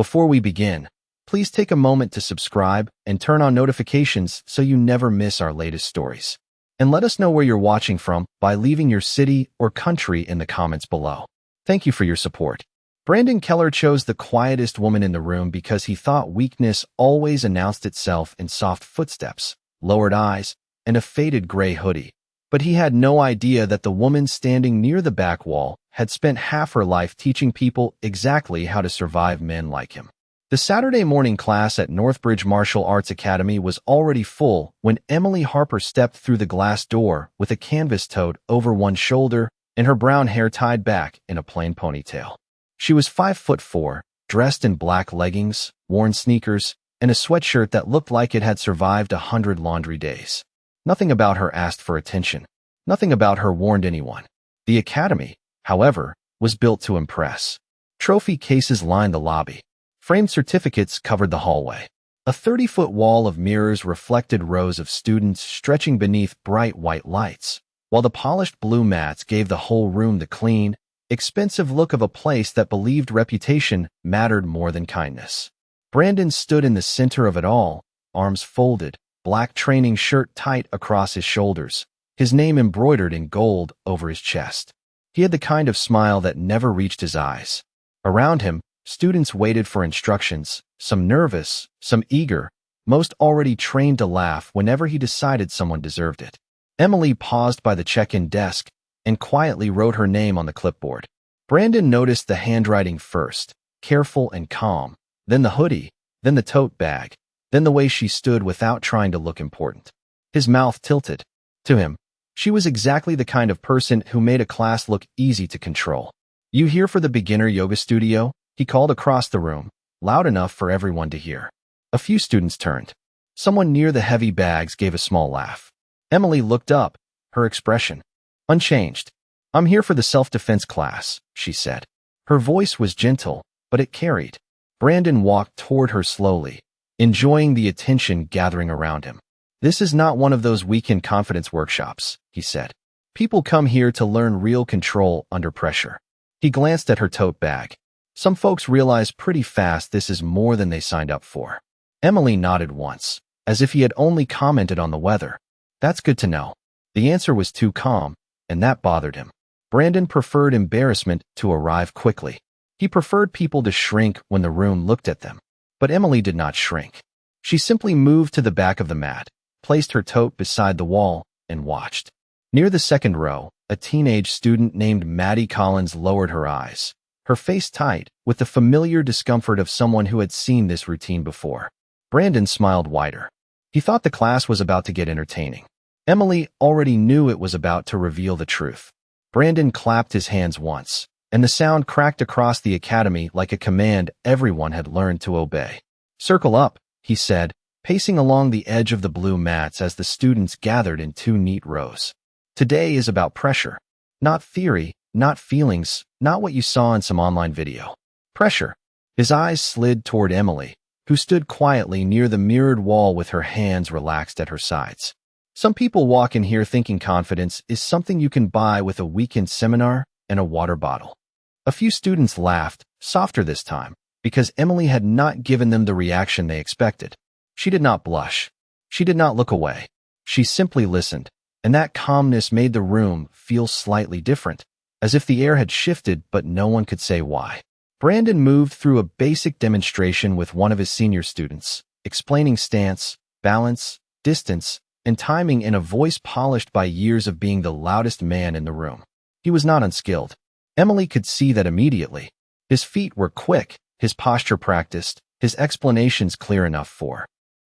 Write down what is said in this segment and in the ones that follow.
Before we begin, please take a moment to subscribe and turn on notifications so you never miss our latest stories. And let us know where you're watching from by leaving your city or country in the comments below. Thank you for your support. Brandon Keller chose the quietest woman in the room because he thought weakness always announced itself in soft footsteps, lowered eyes, and a faded gray hoodie. But he had no idea that the woman standing near the back wall had spent half her life teaching people exactly how to survive men like him. The Saturday morning class at Northbridge Martial Arts Academy was already full when Emily Harper stepped through the glass door with a canvas tote over one shoulder and her brown hair tied back in a plain ponytail. She was 5'4", dressed in black leggings, worn sneakers, and a sweatshirt that looked like it had survived 100 laundry days. Nothing about her asked for attention. Nothing about her warned anyone. The academy, however, was built to impress. Trophy cases lined the lobby. Framed certificates covered the hallway. A 30-foot wall of mirrors reflected rows of students stretching beneath bright white lights, while the polished blue mats gave the whole room the clean, expensive look of a place that believed reputation mattered more than kindness. Brandon stood in the center of it all, arms folded, black training shirt tight across his shoulders, his name embroidered in gold over his chest. He had the kind of smile that never reached his eyes. Around him, students waited for instructions, some nervous, some eager, most already trained to laugh whenever he decided someone deserved it. Emily paused by the check-in desk and quietly wrote her name on the clipboard. Brandon noticed the handwriting first, careful and calm, then the hoodie, then the tote bag, then the way she stood without trying to look important. His mouth tilted. To him, she was exactly the kind of person who made a class look easy to control. "You here for the beginner yoga studio?" he called across the room, loud enough for everyone to hear. A few students turned. Someone near the heavy bags gave a small laugh. Emily looked up, her expression unchanged. "I'm here for the self-defense class," she said. Her voice was gentle, but it carried. Brandon walked toward her slowly, enjoying the attention gathering around him. "This is not one of those weekend confidence workshops," he said. "People come here to learn real control under pressure." He glanced at her tote bag. Some folks realize pretty fast this is more than they signed up for. Emily nodded once, as if he had only commented on the weather. "That's good to know." The answer was too calm, and that bothered him. Brandon preferred embarrassment to arrive quickly. He preferred people to shrink when the room looked at them. But Emily did not shrink. She simply moved to the back of the mat, placed her tote beside the wall, and watched. Near the second row, a teenage student named Maddie Collins lowered her eyes, her face tight, with the familiar discomfort of someone who had seen this routine before. Brandon smiled wider. He thought the class was about to get entertaining. Emily already knew it was about to reveal the truth. Brandon clapped his hands once, and the sound cracked across the academy like a command everyone had learned to obey. "Circle up," he said, pacing along the edge of the blue mats as the students gathered in two neat rows. "Today is about pressure. Not theory, not feelings, not what you saw in some online video. Pressure." His eyes slid toward Emily, who stood quietly near the mirrored wall with her hands relaxed at her sides. "Some people walk in here thinking confidence is something you can buy with a weekend seminar and a water bottle." A few students laughed, softer this time, because Emily had not given them the reaction they expected. She did not blush. She did not look away. She simply listened, and that calmness made the room feel slightly different, as if the air had shifted but no one could say why. Brandon moved through a basic demonstration with one of his senior students, explaining stance, balance, distance, and timing in a voice polished by years of being the loudest man in the room. He was not unskilled. Emily could see that immediately. His feet were quick, his posture practiced, his explanations clear enough for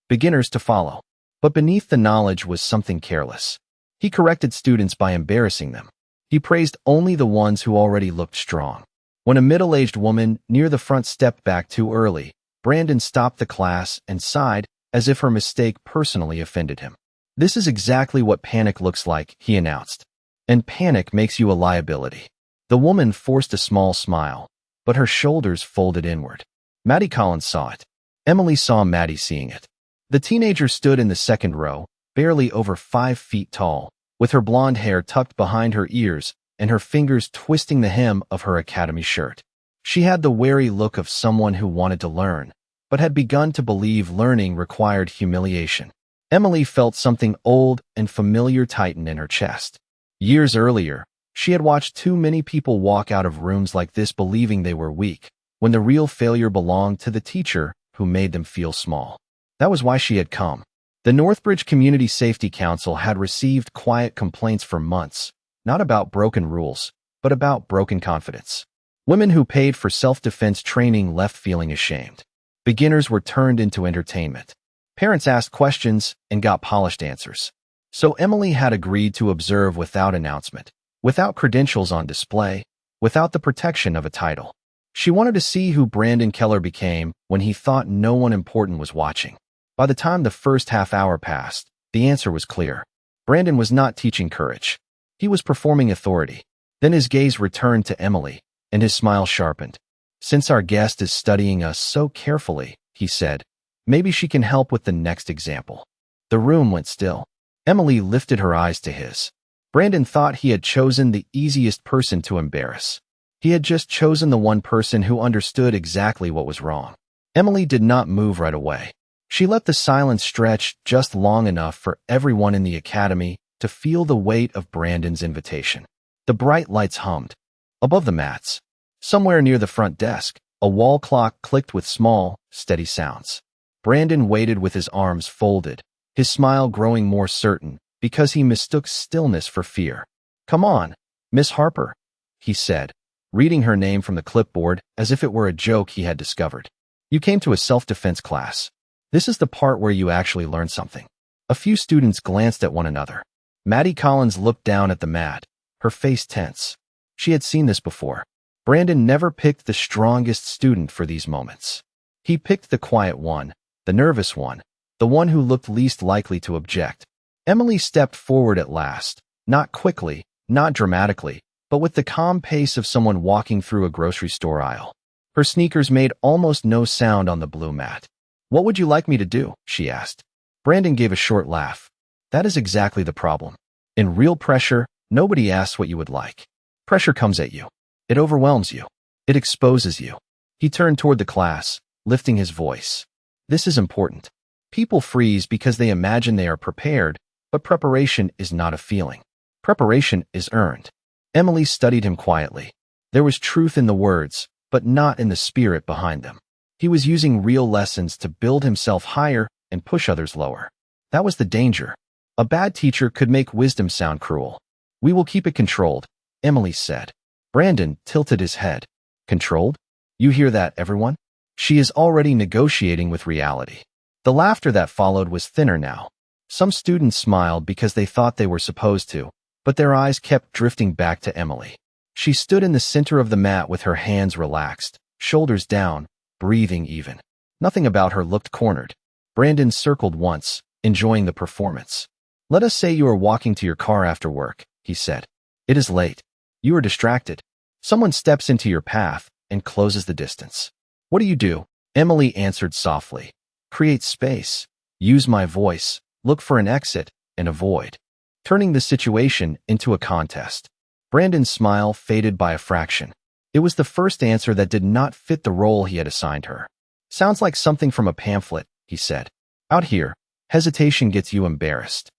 beginners to follow. But beneath the knowledge was something careless. He corrected students by embarrassing them. He praised only the ones who already looked strong. When a middle-aged woman near the front stepped back too early, Brandon stopped the class and sighed as if her mistake personally offended him. "This is exactly what panic looks like," he announced. "And panic makes you a liability." The woman forced a small smile, but her shoulders folded inward. Maddie Collins saw it. Emily saw Maddie seeing it. The teenager stood in the second row, barely over 5 feet tall, with her blonde hair tucked behind her ears and her fingers twisting the hem of her academy shirt. She had the wary look of someone who wanted to learn, but had begun to believe learning required humiliation. Emily felt something old and familiar tighten in her chest. Years earlier, she had watched too many people walk out of rooms like this believing they were weak, when the real failure belonged to the teacher who made them feel small. That was why she had come. The Northbridge Community Safety Council had received quiet complaints for months, not about broken rules, but about broken confidence. Women who paid for self-defense training left feeling ashamed. Beginners were turned into entertainment. Parents asked questions and got polished answers. So Emily had agreed to observe without announcement, without credentials on display, without the protection of a title. She wanted to see who Brandon Keller became when he thought no one important was watching. By the time the first half hour passed, the answer was clear. Brandon was not teaching courage. He was performing authority. Then his gaze returned to Emily, and his smile sharpened. "Since our guest is studying us so carefully," he said, "maybe she can help with the next example." The room went still. Emily lifted her eyes to his. Brandon thought he had chosen the easiest person to embarrass. He had just chosen the one person who understood exactly what was wrong. Emily did not move right away. She let the silence stretch just long enough for everyone in the academy to feel the weight of Brandon's invitation. The bright lights hummed. Above the mats, somewhere near the front desk, a wall clock clicked with small, steady sounds. Brandon waited with his arms folded, his smile growing more certain because he mistook stillness for fear. "Come on, Miss Harper," he said, reading her name from the clipboard as if it were a joke he had discovered. "You came to a self-defense class. This is the part where you actually learn something." A few students glanced at one another. Maddie Collins looked down at the mat, her face tense. She had seen this before. Brandon never picked the strongest student for these moments. He picked the quiet one, the nervous one, the one who looked least likely to object. Emily stepped forward at last, not quickly, not dramatically, but with the calm pace of someone walking through a grocery store aisle. Her sneakers made almost no sound on the blue mat. "What would you like me to do?" she asked. Brandon gave a short laugh. "That is exactly the problem. In real pressure, nobody asks what you would like. Pressure comes at you. It overwhelms you. It exposes you." He turned toward the class, lifting his voice. "This is important. People freeze because they imagine they are prepared, but preparation is not a feeling. Preparation is earned." Emily studied him quietly. There was truth in the words, but not in the spirit behind them. He was using real lessons to build himself higher and push others lower. That was the danger. A bad teacher could make wisdom sound cruel. "We will keep it controlled," Emily said. Brandon tilted his head. "Controlled? You hear that, everyone? She is already negotiating with reality." The laughter that followed was thinner now. Some students smiled because they thought they were supposed to, but their eyes kept drifting back to Emily. She stood in the center of the mat with her hands relaxed, shoulders down, breathing even. Nothing about her looked cornered. Brandon circled once, enjoying the performance. "Let us say you are walking to your car after work," he said. "It is late. You are distracted. Someone steps into your path and closes the distance. What do you do?" Emily answered softly. "Create space. Use my voice. Look for an exit and avoid." Turning the situation into a contest. Brandon's smile faded by a fraction. It was the first answer that did not fit the role he had assigned her. "Sounds like something from a pamphlet," he said. "Out here, hesitation gets you embarrassed."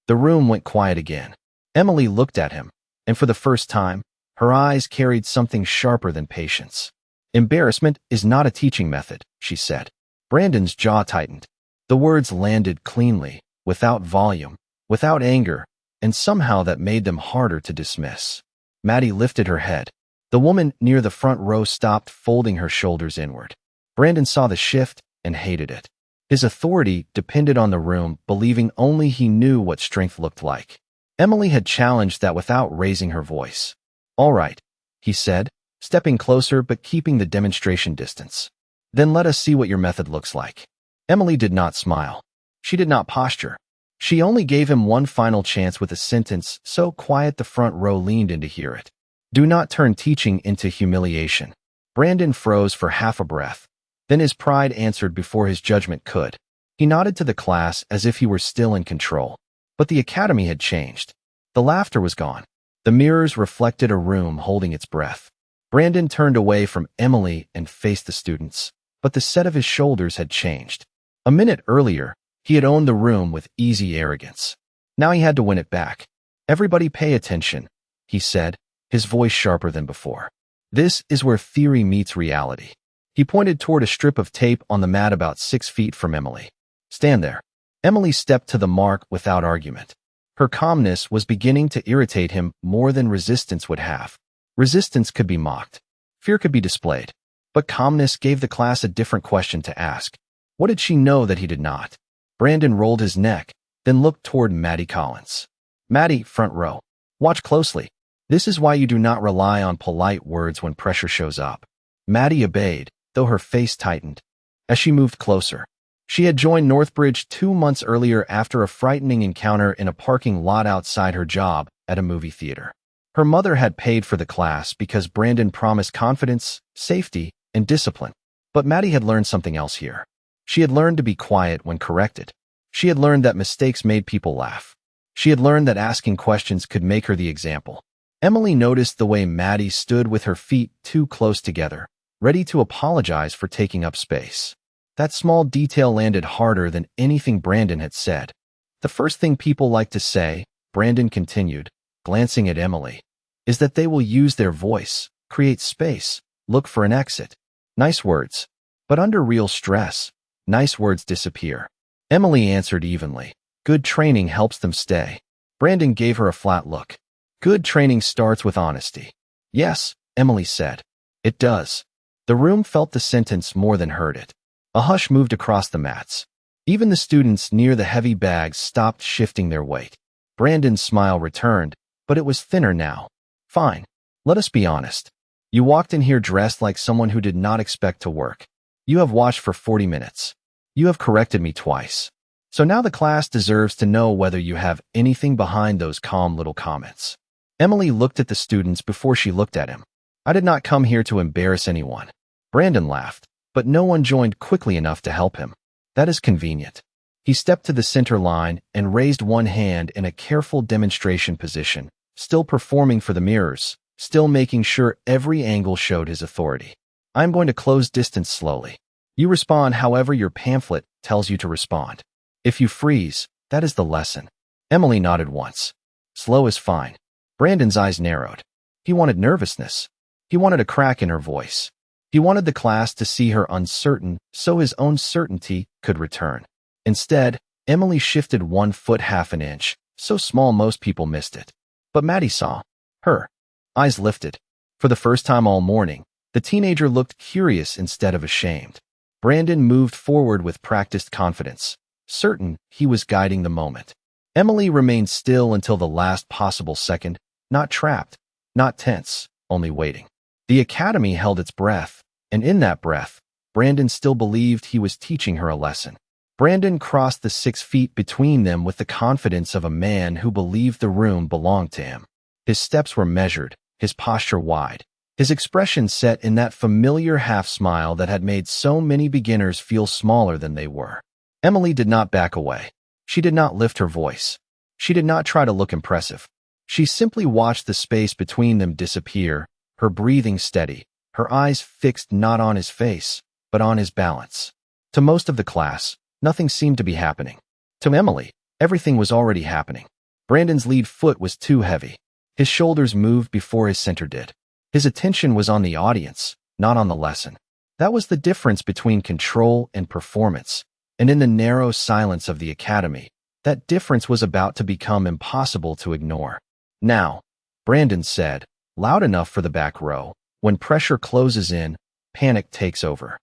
The room went quiet again. Emily looked at him, and for the first time, her eyes carried something sharper than patience. "Embarrassment is not a teaching method," she said. Brandon's jaw tightened. The words landed cleanly, without volume, without anger, and somehow that made them harder to dismiss. Maddie lifted her head. The woman near the front row stopped, folding her shoulders inward. Brandon saw the shift and hated it. His authority depended on the room, believing only he knew what strength looked like. Emily had challenged that without raising her voice. "All right," he said, stepping closer but keeping the demonstration distance. "Then let us see what your method looks like." Emily did not smile. She did not posture. She only gave him one final chance with a sentence so quiet the front row leaned in to hear it. "Do not turn teaching into humiliation." Brandon froze for half a breath. Then his pride answered before his judgment could. He nodded to the class as if he were still in control. But the academy had changed. The laughter was gone. The mirrors reflected a room holding its breath. Brandon turned away from Emily and faced the students, but the set of his shoulders had changed. A minute earlier, he had owned the room with easy arrogance. Now he had to win it back. "Everybody pay attention," he said, his voice sharper than before. "This is where theory meets reality." He pointed toward a strip of tape on the mat about 6 feet from Emily. "Stand there." Emily stepped to the mark without argument. Her calmness was beginning to irritate him more than resistance would have. Resistance could be mocked. Fear could be displayed. But calmness gave the class a different question to ask. What did she know that he did not? Brandon rolled his neck, then looked toward Maddie Collins. "Maddie, front row. Watch closely. This is why you do not rely on polite words when pressure shows up." Maddie obeyed, though her face tightened. As she moved closer, she had joined Northbridge 2 months earlier after a frightening encounter in a parking lot outside her job at a movie theater. Her mother had paid for the class because Brandon promised confidence, safety, and discipline. But Maddie had learned something else here. She had learned to be quiet when corrected. She had learned that mistakes made people laugh. She had learned that asking questions could make her the example. Emily noticed the way Maddie stood with her feet too close together, ready to apologize for taking up space. That small detail landed harder than anything Brandon had said. "The first thing people like to say," Brandon continued, glancing at Emily, "is that they will use their voice, create space, look for an exit. Nice words. But under real stress, nice words disappear." Emily answered evenly. "Good training helps them stay." Brandon gave her a flat look. "Good training starts with honesty." "Yes," Emily said. "It does." The room felt the sentence more than heard it. A hush moved across the mats. Even the students near the heavy bags stopped shifting their weight. Brandon's smile returned, but it was thinner now. "Fine. Let us be honest. You walked in here dressed like someone who did not expect to work. You have watched for 40 minutes. You have corrected me twice. So now the class deserves to know whether you have anything behind those calm little comments." Emily looked at the students before she looked at him. "I did not come here to embarrass anyone." Brandon laughed, but no one joined quickly enough to help him. "That is convenient." He stepped to the center line and raised one hand in a careful demonstration position, still performing for the mirrors, still making sure every angle showed his authority. "I'm going to close distance slowly. You respond however your pamphlet tells you to respond. If you freeze, that is the lesson." Emily nodded once. "Slow is fine." Brandon's eyes narrowed. He wanted nervousness. He wanted a crack in her voice. He wanted the class to see her uncertain so his own certainty could return. Instead, Emily shifted 1 foot half an inch, so small most people missed it. But Maddie saw. Her eyes lifted. For the first time all morning, the teenager looked curious instead of ashamed. Brandon moved forward with practiced confidence, certain he was guiding the moment. Emily remained still until the last possible second, not trapped, not tense, only waiting. The academy held its breath, and in that breath, Brandon still believed he was teaching her a lesson. Brandon crossed the 6 feet between them with the confidence of a man who believed the room belonged to him. His steps were measured, his posture wide, his expression set in that familiar half-smile that had made so many beginners feel smaller than they were. Emily did not back away. She did not lift her voice. She did not try to look impressive. She simply watched the space between them disappear, her breathing steady, her eyes fixed not on his face, but on his balance. To most of the class, nothing seemed to be happening. To Emily, everything was already happening. Brandon's lead foot was too heavy. His shoulders moved before his center did. His attention was on the audience, not on the lesson. That was the difference between control and performance. And in the narrow silence of the academy, that difference was about to become impossible to ignore. "Now," Brandon said, loud enough for the back row, "when pressure closes in, panic takes over."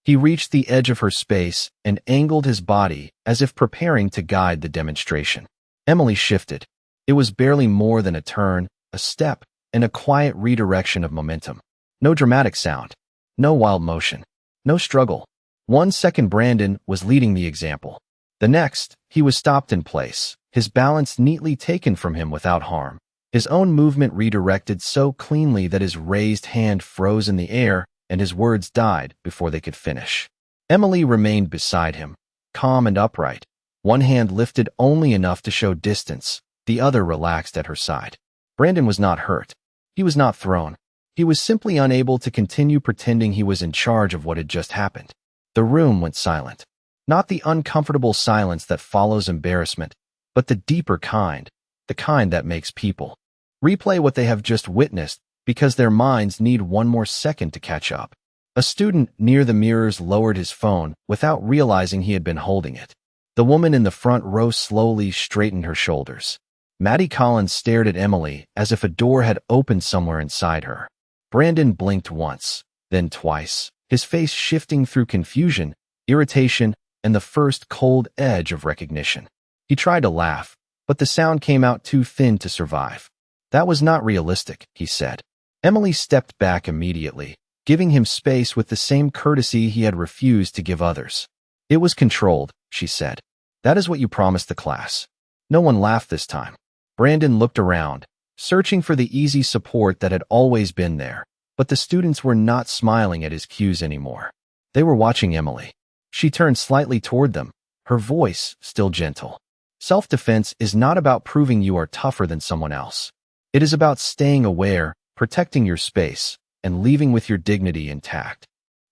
He reached the edge of her space and angled his body as if preparing to guide the demonstration. Emily shifted. It was barely more than a turn, a step, and a quiet redirection of momentum. No dramatic sound. No wild motion. No struggle. 1 second Brandon was leading the example. The next, he was stopped in place, his balance neatly taken from him without harm. His own movement redirected so cleanly that his raised hand froze in the air and his words died before they could finish. Emily remained beside him, calm and upright, one hand lifted only enough to show distance, the other relaxed at her side. Brandon was not hurt. He was not thrown. He was simply unable to continue pretending he was in charge of what had just happened. The room went silent. Not the uncomfortable silence that follows embarrassment, but the deeper kind, the kind that makes people replay what they have just witnessed because their minds need one more second to catch up. A student near the mirrors lowered his phone without realizing he had been holding it. The woman in the front row slowly straightened her shoulders. Maddie Collins stared at Emily as if a door had opened somewhere inside her. Brandon blinked once, then twice, his face shifting through confusion, irritation, and the first cold edge of recognition. He tried to laugh, but the sound came out too thin to survive. That was not realistic, he said. Emily stepped back immediately, giving him space with the same courtesy he had refused to give others. It was controlled, she said. That is what you promised the class. No one laughed this time. Brandon looked around, searching for the easy support that had always been there, but the students were not smiling at his cues anymore. They were watching Emily. She turned slightly toward them, her voice still gentle. Self-defense is not about proving you are tougher than someone else. It is about staying aware, protecting your space, and leaving with your dignity intact.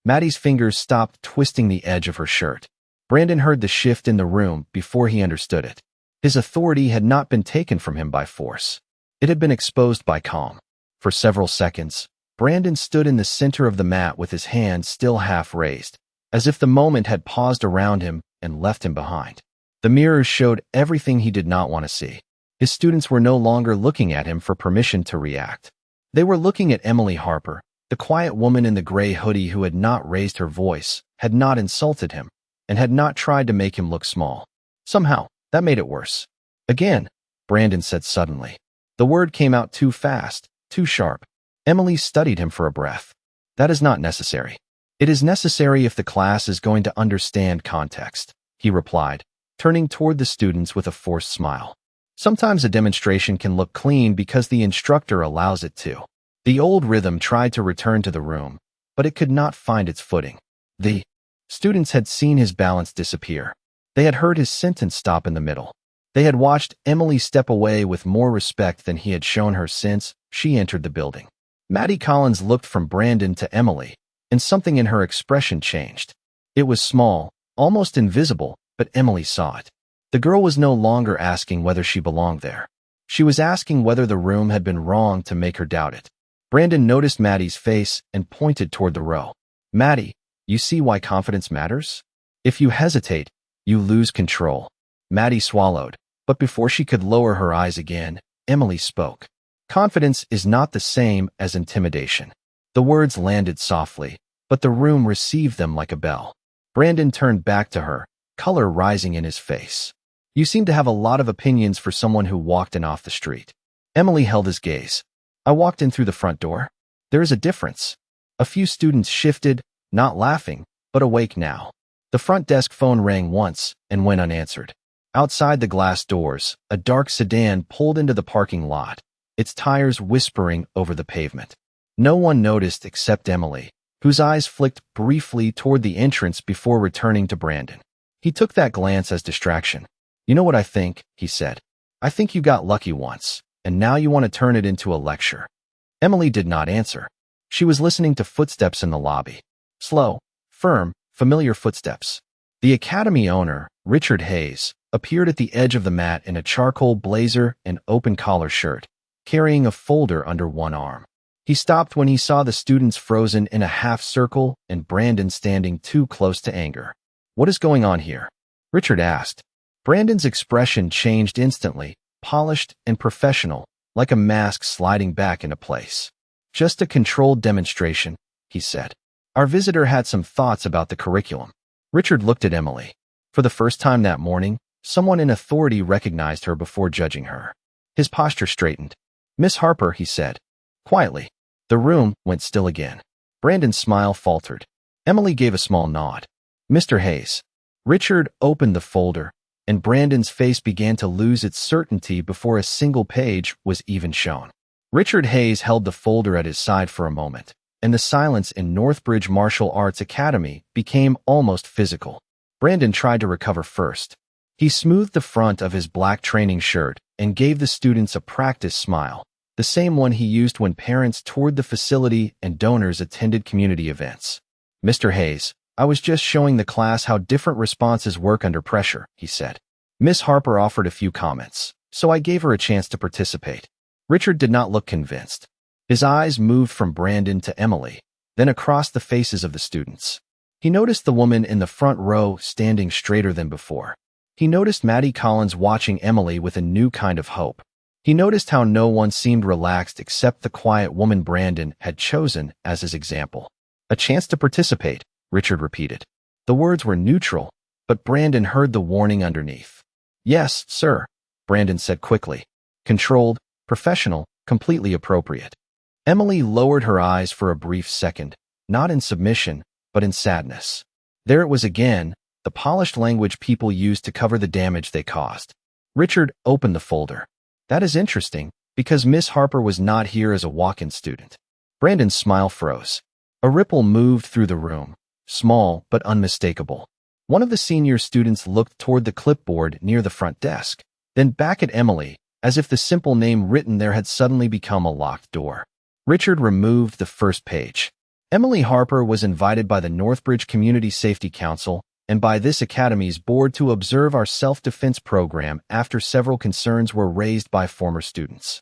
Maddie's fingers stopped twisting the edge of her shirt. Brandon heard the shift in the room before he understood it. His authority had not been taken from him by force. It had been exposed by calm. For several seconds, Brandon stood in the center of the mat with his hands still half raised, as if the moment had paused around him and left him behind. The mirrors showed everything he did not want to see. His students were no longer looking at him for permission to react. They were looking at Emily Harper, the quiet woman in the gray hoodie who had not raised her voice, had not insulted him, and had not tried to make him look small. Somehow, that made it worse. Again, Brandon said suddenly. The word came out too fast, too sharp. Emily studied him for a breath. That is not necessary. It is necessary if the class is going to understand context, he replied, turning toward the students with a forced smile. Sometimes a demonstration can look clean because the instructor allows it to. The old rhythm tried to return to the room, but it could not find its footing. The students had seen his balance disappear. They had heard his sentence stop in the middle. They had watched Emily step away with more respect than he had shown her since she entered the building. Maddie Collins looked from Brandon to Emily, and something in her expression changed. It was small, almost invisible, but Emily saw it. The girl was no longer asking whether she belonged there. She was asking whether the room had been wrong to make her doubt it. Brandon noticed Maddie's face and pointed toward the row. Maddie, you see why confidence matters? If you hesitate, you lose control. Maddie swallowed, but before she could lower her eyes again, Emily spoke. Confidence is not the same as intimidation. The words landed softly, but the room received them like a bell. Brandon turned back to her, color rising in his face. You seem to have a lot of opinions for someone who walked in off the street. Emily held his gaze. I walked in through the front door. There is a difference. A few students shifted, not laughing, but awake now. The front desk phone rang once and went unanswered. Outside the glass doors, a dark sedan pulled into the parking lot, its tires whispering over the pavement. No one noticed except Emily, whose eyes flicked briefly toward the entrance before returning to Brandon. He took that glance as distraction. You know what I think, he said. I think you got lucky once, and now you want to turn it into a lecture. Emily did not answer. She was listening to footsteps in the lobby. Slow, firm, familiar footsteps. The academy owner, Richard Hayes, appeared at the edge of the mat in a charcoal blazer and open collar shirt, carrying a folder under one arm. He stopped when he saw the students frozen in a half circle and Brandon standing too close to anger. What is going on here? Richard asked. Brandon's expression changed instantly, polished and professional, like a mask sliding back into place. Just a controlled demonstration, he said. Our visitor had some thoughts about the curriculum. Richard looked at Emily. For the first time that morning, someone in authority recognized her before judging her. His posture straightened. Miss Harper, he said. Quietly. The room went still again. Brandon's smile faltered. Emily gave a small nod. Mr. Hayes. Richard opened the folder, and Brandon's face began to lose its certainty before a single page was even shown. Richard Hayes held the folder at his side for a moment, and the silence in Northbridge Martial Arts Academy became almost physical. Brandon tried to recover first. He smoothed the front of his black training shirt and gave the students a practice smile. the same one he used when parents toured the facility and donors attended community events. "Mr. Hayes, I was just showing the class how different responses work under pressure," he said. Miss Harper offered a few comments, so I gave her a chance to participate. Richard did not look convinced. His eyes moved from Brandon to Emily, then across the faces of the students. He noticed the woman in the front row standing straighter than before. He noticed Maddie Collins watching Emily with a new kind of hope. He noticed how no one seemed relaxed except the quiet woman Brandon had chosen as his example. "A chance to participate," Richard repeated. The words were neutral, but Brandon heard the warning underneath. "Yes, sir," Brandon said quickly. Controlled, professional, completely appropriate. Emily lowered her eyes for a brief second, not in submission, but in sadness. There it was again, the polished language people used to cover the damage they caused. Richard opened the folder. "That is interesting, because Miss Harper was not here as a walk-in student." Brandon's smile froze. A ripple moved through the room, small but unmistakable. One of the senior students looked toward the clipboard near the front desk, then back at Emily, as if the simple name written there had suddenly become a locked door. Richard removed the first page. Emily Harper was invited by the Northbridge Community Safety Council and by this academy's board to observe our self-defense program after several concerns were raised by former students.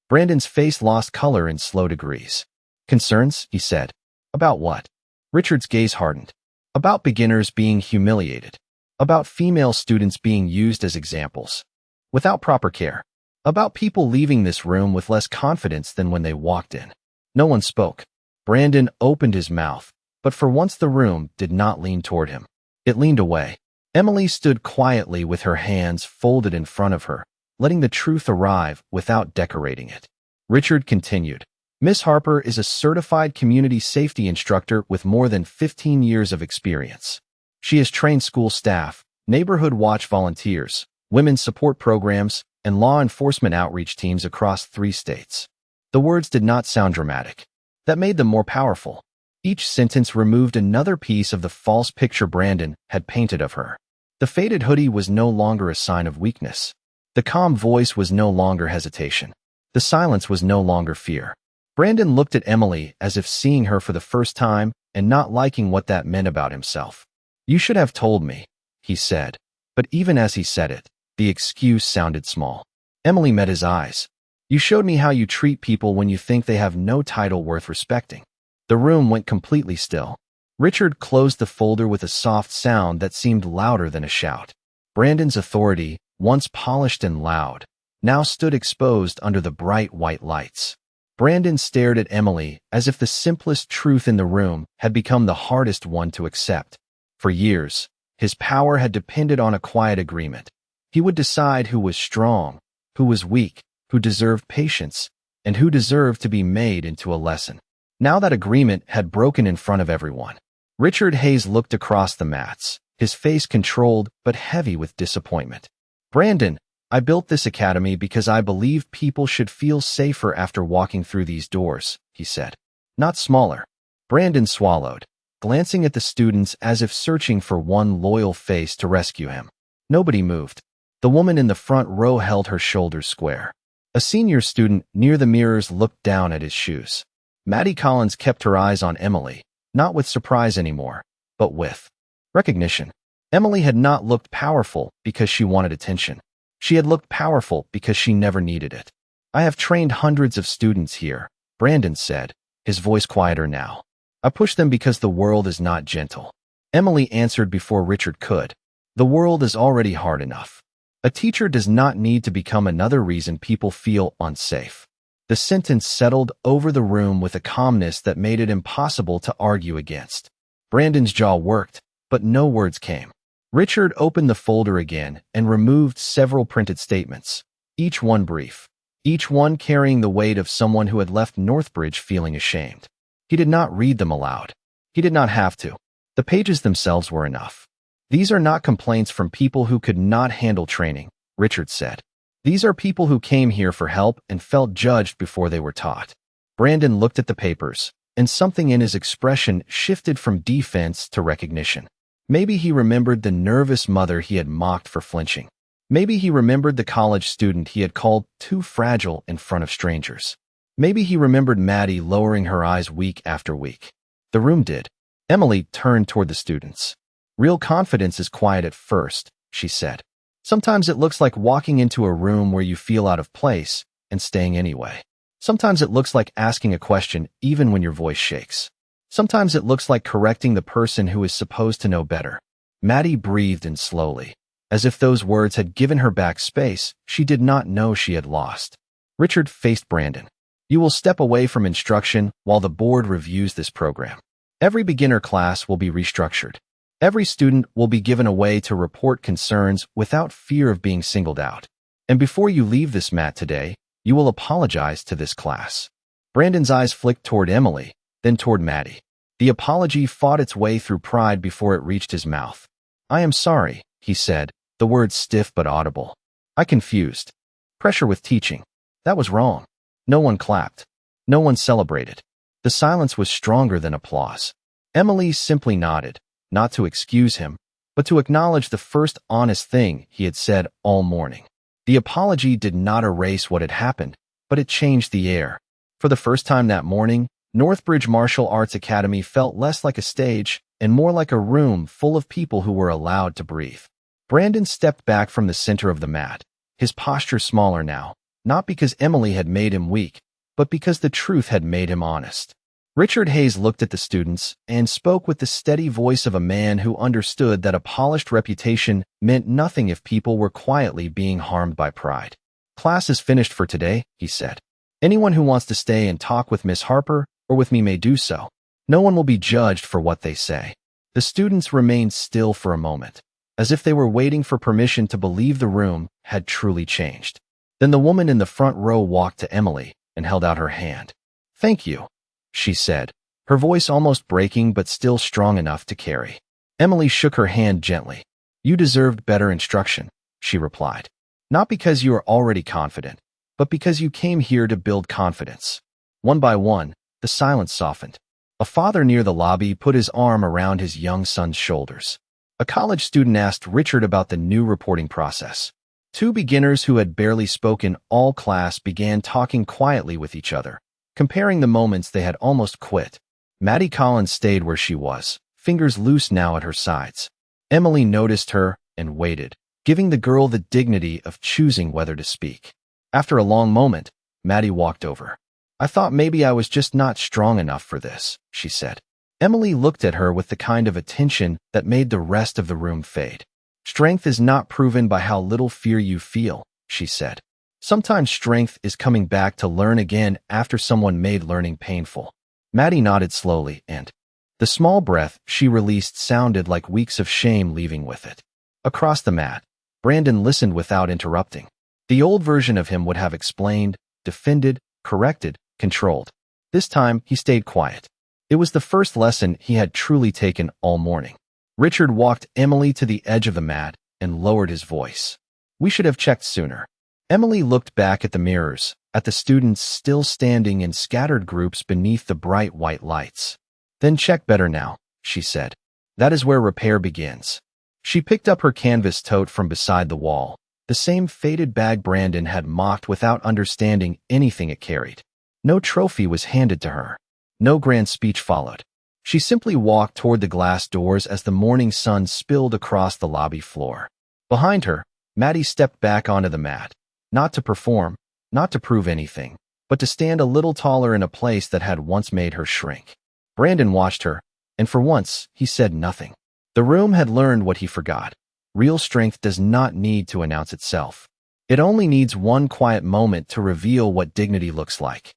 Brandon's face lost color in slow degrees. "Concerns?" he said. "About what?" Richard's gaze hardened. "About beginners being humiliated. About female students being used as examples. Without proper care. About people leaving this room with less confidence than when they walked in." No one spoke. Brandon opened his mouth, but for once the room did not lean toward him. It leaned away. Emily stood quietly with her hands folded in front of her, letting the truth arrive without decorating it. Richard continued. "Miss Harper is a certified community safety instructor with more than 15 years of experience. She has trained school staff, neighborhood watch volunteers, women's support programs, and law enforcement outreach teams across 3 states." The words did not sound dramatic. That made them more powerful. Each sentence removed another piece of the false picture Brandon had painted of her. The faded hoodie was no longer a sign of weakness. The calm voice was no longer hesitation. The silence was no longer fear. Brandon looked at Emily as if seeing her for the first time and not liking what that meant about himself. "You should have told me," he said. But even as he said it, the excuse sounded small. Emily met his eyes. "You showed me how you treat people when you think they have no title worth respecting." The room went completely still. Richard closed the folder with a soft sound that seemed louder than a shout. Brandon's authority, once polished and loud, now stood exposed under the bright white lights. Brandon stared at Emily as if the simplest truth in the room had become the hardest one to accept. For years, his power had depended on a quiet agreement. He would decide who was strong, who was weak, who deserved patience, and who deserved to be made into a lesson. Now that agreement had broken in front of everyone. Richard Hayes looked across the mats, his face controlled but heavy with disappointment. "Brandon, I built this academy because I believe people should feel safer after walking through these doors," he said. "Not smaller." Brandon swallowed, glancing at the students as if searching for one loyal face to rescue him. Nobody moved. The woman in the front row held her shoulders square. A senior student near the mirrors looked down at his shoes. Maddie Collins kept her eyes on Emily, not with surprise anymore, but with recognition. Emily had not looked powerful because she wanted attention. She had looked powerful because she never needed it. "I have trained hundreds of students here," Brandon said, his voice quieter now. "I push them because the world is not gentle." Emily answered before Richard could. "The world is already hard enough. A teacher does not need to become another reason people feel unsafe." The sentence settled over the room with a calmness that made it impossible to argue against. Brandon's jaw worked, but no words came. Richard opened the folder again and removed several printed statements, each one brief, each one carrying the weight of someone who had left Northbridge feeling ashamed. He did not read them aloud. He did not have to. The pages themselves were enough. "These are not complaints from people who could not handle training," Richard said. "These are people who came here for help and felt judged before they were taught." Brandon looked at the papers, and something in his expression shifted from defense to recognition. Maybe he remembered the nervous mother he had mocked for flinching. Maybe he remembered the college student he had called too fragile in front of strangers. Maybe he remembered Maddie lowering her eyes week after week. The room did. Emily turned toward the students. Real confidence is quiet at first, she said. Sometimes it looks like walking into a room where you feel out of place and staying anyway. Sometimes it looks like asking a question even when your voice shakes. Sometimes it looks like correcting the person who is supposed to know better. Maddie breathed in slowly. As if those words had given her back space she did not know she had lost. Richard faced Brandon. You will step away from instruction while the board reviews this program. Every beginner class will be restructured. Every student will be given a way to report concerns without fear of being singled out. And before you leave this mat today, you will apologize to this class. Brandon's eyes flicked toward Emily, then toward Maddie. The apology fought its way through pride before it reached his mouth. I am sorry, he said, the words stiff but audible. I confused. Pressure with teaching. That was wrong. No one clapped. No one celebrated. The silence was stronger than applause. Emily simply nodded, not to excuse him, but to acknowledge the first honest thing he had said all morning. The apology did not erase what had happened, but it changed the air. For the first time that morning, Northbridge Martial Arts Academy felt less like a stage and more like a room full of people who were allowed to breathe. Brandon stepped back from the center of the mat, his posture smaller now, not because Emily had made him weak, but because the truth had made him honest. Richard Hayes looked at the students and spoke with the steady voice of a man who understood that a polished reputation meant nothing if people were quietly being harmed by pride. Class is finished for today, he said. Anyone who wants to stay and talk with Miss Harper or with me may do so. No one will be judged for what they say. The students remained still for a moment, as if they were waiting for permission to believe the room had truly changed. Then the woman in the front row walked to Emily and held out her hand. Thank you, she said, her voice almost breaking but still strong enough to carry. Emily shook her hand gently. You deserved better instruction, she replied. Not because you are already confident, but because you came here to build confidence. One by one, the silence softened. A father near the lobby put his arm around his young son's shoulders. A college student asked Richard about the new reporting process. Two beginners who had barely spoken all class began talking quietly with each other, comparing the moments they had almost quit. Maddie Collins stayed where she was, fingers loose now at her sides. Emily noticed her and waited, giving the girl the dignity of choosing whether to speak. After a long moment, Maddie walked over. I thought maybe I was just not strong enough for this, she said. Emily looked at her with the kind of attention that made the rest of the room fade. Strength is not proven by how little fear you feel, she said. Sometimes strength is coming back to learn again after someone made learning painful. Maddie nodded slowly, and the small breath she released sounded like weeks of shame leaving with it. Across the mat, Brandon listened without interrupting. The old version of him would have explained, defended, corrected, controlled. This time, he stayed quiet. It was the first lesson he had truly taken all morning. Richard walked Emily to the edge of the mat and lowered his voice. We should have checked sooner. Emily looked back at the mirrors, at the students still standing in scattered groups beneath the bright white lights. Then check better now, she said. That is where repair begins. She picked up her canvas tote from beside the wall, the same faded bag Brandon had mocked without understanding anything it carried. No trophy was handed to her. No grand speech followed. She simply walked toward the glass doors as the morning sun spilled across the lobby floor. Behind her, Maddie stepped back onto the mat, not to perform, not to prove anything, but to stand a little taller in a place that had once made her shrink. Brandon watched her, and for once, he said nothing. The room had learned what he forgot. Real strength does not need to announce itself. It only needs one quiet moment to reveal what dignity looks like.